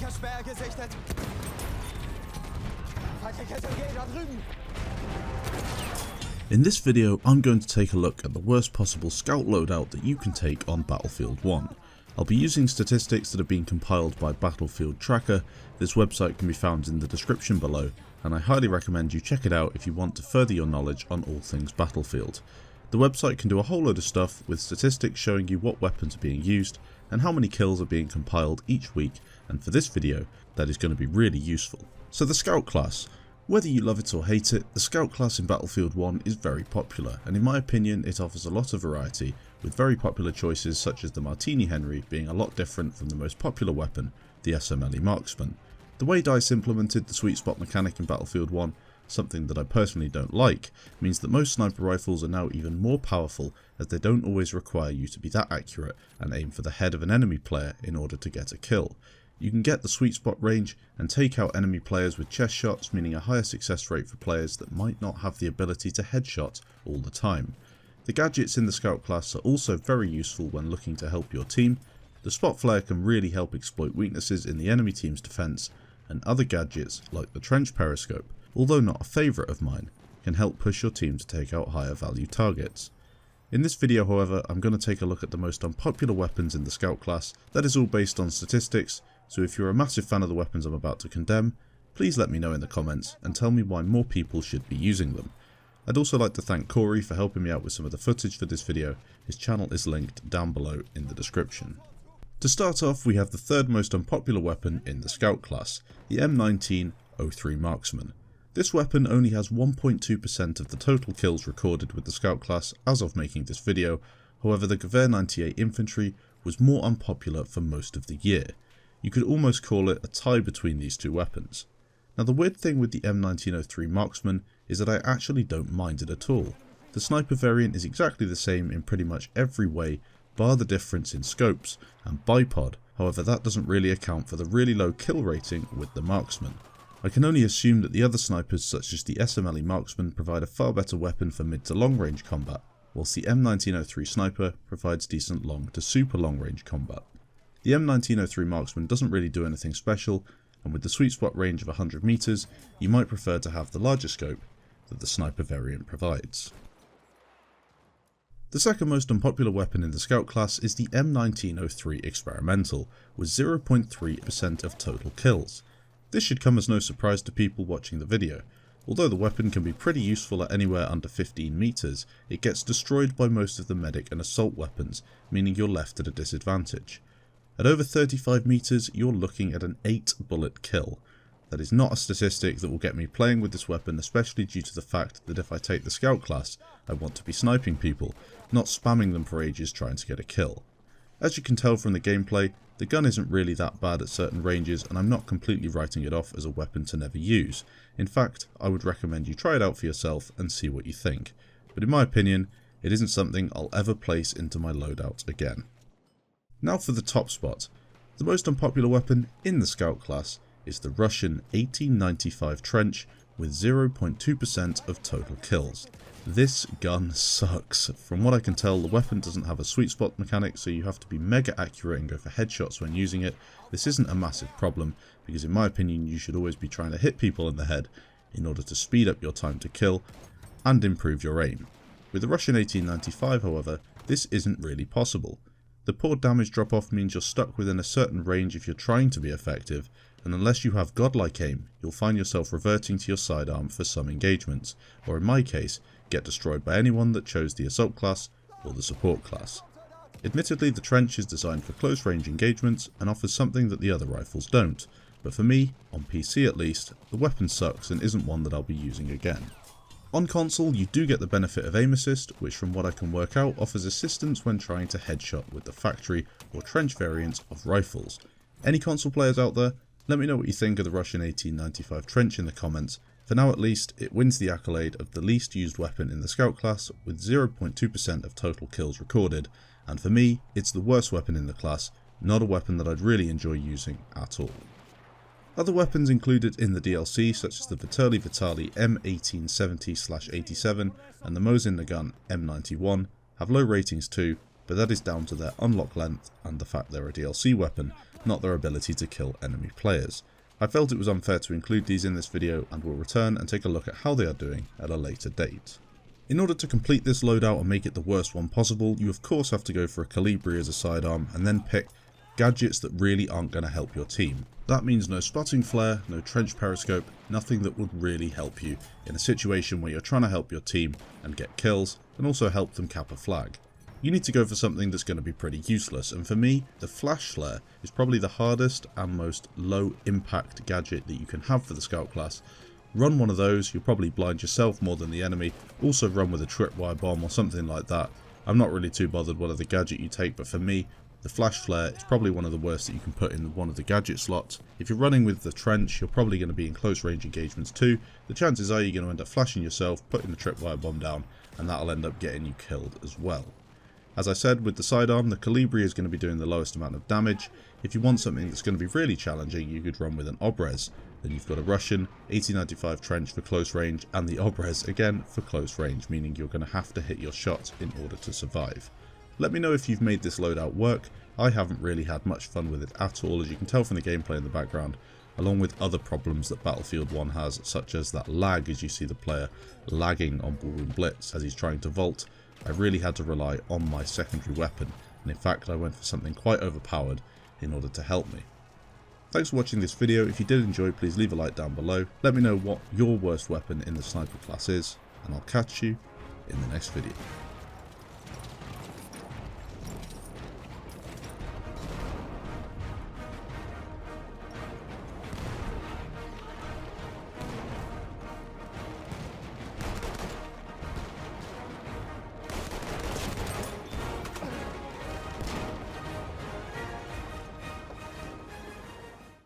Sperr gesichtet. Feindliches MG da drüben. In this video, I'm going to take a look at the worst possible scout loadout that you can take on Battlefield 1. I'll be using statistics that have been compiled by Battlefield Tracker. This website can be found in the description below, and I highly recommend you check it out if you want to further your knowledge on all things Battlefield. The website can do a whole load of stuff with statistics showing you what weapons are being used and how many kills are being compiled each week, and for this video that is going to be really useful. So the Scout class. Whether you love it or hate it, the Scout class in Battlefield 1 is very popular, and in my opinion it offers a lot of variety, with very popular choices such as the Martini Henry being a lot different from the most popular weapon, the M1903 Marksman. The way DICE implemented the sweet spot mechanic in Battlefield 1, something that I personally don't like, means that most sniper rifles are now even more powerful, as they don't always require you to be that accurate and aim for the head of an enemy player in order to get a kill. You can get the sweet spot range and take out enemy players with chest shots, meaning a higher success rate for players that might not have the ability to headshot all the time. The gadgets in the Scout class are also very useful when looking to help your team. The spot flare can really help exploit weaknesses in the enemy team's defense, and other gadgets like the trench periscope, although not a favourite of mine, can help push your team to take out higher value targets. In this video, however, I'm going to take a look at the most unpopular weapons in the Scout class. That is all based on statistics, so if you're a massive fan of the weapons I'm about to condemn, please let me know in the comments and tell me why more people should be using them. I'd also like to thank Corey for helping me out with some of the footage for this video. His channel is linked down below in the description. To start off, we have the third most unpopular weapon in the Scout class, the M1903 Marksman. This weapon only has 1.2% of the total kills recorded with the Scout class as of making this video. However, the Gewehr 98 Infantry was more unpopular for most of the year. You could almost call it a tie between these two weapons. Now the weird thing with the M1903 Marksman is that I actually don't mind it at all. The sniper variant is exactly the same in pretty much every way, bar the difference in scopes and bipod. However, that doesn't really account for the really low kill rating with the Marksman. I can only assume that the other snipers such as the M1903 Marksman provide a far better weapon for mid to long range combat, whilst the M1903 Sniper provides decent long to super long range combat. The M1903 Marksman doesn't really do anything special, and with the sweet spot range of 100 meters, you might prefer to have the larger scope that the sniper variant provides. The second most unpopular weapon in the Scout class is the M1903 Experimental, with 0.3% of total kills. This should come as no surprise to people watching the video. Although the weapon can be pretty useful at anywhere under 15 meters, it gets destroyed by most of the medic and assault weapons, meaning you're left at a disadvantage. At over 35 meters, you're looking at an 8 bullet kill. That is not a statistic that will get me playing with this weapon, especially due to the fact that if I take the Scout class, I want to be sniping people, not spamming them for ages trying to get a kill. As you can tell from the gameplay, the gun isn't really that bad at certain ranges, and I'm not completely writing it off as a weapon to never use. In fact, I would recommend you try it out for yourself and see what you think. But in my opinion, it isn't something I'll ever place into my loadout again. Now for the top spot. The most unpopular weapon in the Scout class is the Russian 1895 Trench with 0.2% of total kills. This gun sucks. From what I can tell, the weapon doesn't have a sweet spot mechanic, so you have to be mega accurate and go for headshots when using it. This isn't a massive problem, because in my opinion you should always be trying to hit people in the head in order to speed up your time to kill and improve your aim. With the Russian 1895, however, this isn't really possible. The poor damage drop off means you're stuck within a certain range if you're trying to be effective, and unless you have godlike aim, you'll find yourself reverting to your sidearm for some engagements, or in my case, get destroyed by anyone that chose the assault class or the support class. Admittedly, the Trench is designed for close range engagements and offers something that the other rifles don't, but for me, on PC at least, the weapon sucks and isn't one that I'll be using again. On console, you do get the benefit of aim assist, which from what I can work out offers assistance when trying to headshot with the factory or trench variants of rifles. Any console players out there, let me know what you think of the Russian 1895 Trench in the comments. For now at least, it wins the accolade of the least used weapon in the Scout class with 0.2% of total kills recorded, and for me, it's the worst weapon in the class, not a weapon that I'd really enjoy using at all. Other weapons included in the DLC, such as the Vitaly M1970/87 and the Mosin Nagant M91, have low ratings too, but that is down to their unlock length and the fact they're a DLC weapon, not their ability to kill enemy players. I felt it was unfair to include these in this video and will return and take a look at how they are doing at a later date. In order to complete this loadout and make it the worst one possible, you of course have to go for a Calibri as a sidearm and then pick gadgets that really aren't going to help your team. That means no spotting flare, no trench periscope, nothing that would really help you in a situation where you're trying to help your team and get kills and also help them cap a flag. You need to go for something that's going to be pretty useless, and for me, the flash flare is probably the hardest and most low impact gadget that you can have for the scout class. Run one of those, you'll probably blind yourself more than the enemy. Also run with a tripwire bomb or something like that. I'm not really too bothered what other gadget you take, but for me, the flash flare is probably one of the worst that you can put in one of the gadget slots. If you're running with the trench, you're probably going to be in close range engagements too. The chances are you're going to end up flashing yourself, putting the tripwire bomb down, and that'll end up getting you killed as well. As I said, with the sidearm, the Calibri is going to be doing the lowest amount of damage. If you want something that's going to be really challenging, you could run with an Obrez. Then you've got a Russian 1895 trench for close range and the Obrez again for close range, meaning you're going to have to hit your shots in order to survive. Let me know if you've made this loadout work. I haven't really had much fun with it at all, as you can tell from the gameplay in the background, along with other problems that Battlefield 1 has, such as that lag as you see the player lagging on Ballroom Blitz as he's trying to vault. I really had to rely on my secondary weapon, and in fact I went for something quite overpowered in order to help me. Thanks for watching this video. If you did enjoy, please leave a like down below. Let me know what your worst weapon in the sniper class is, and I'll catch you in the next video.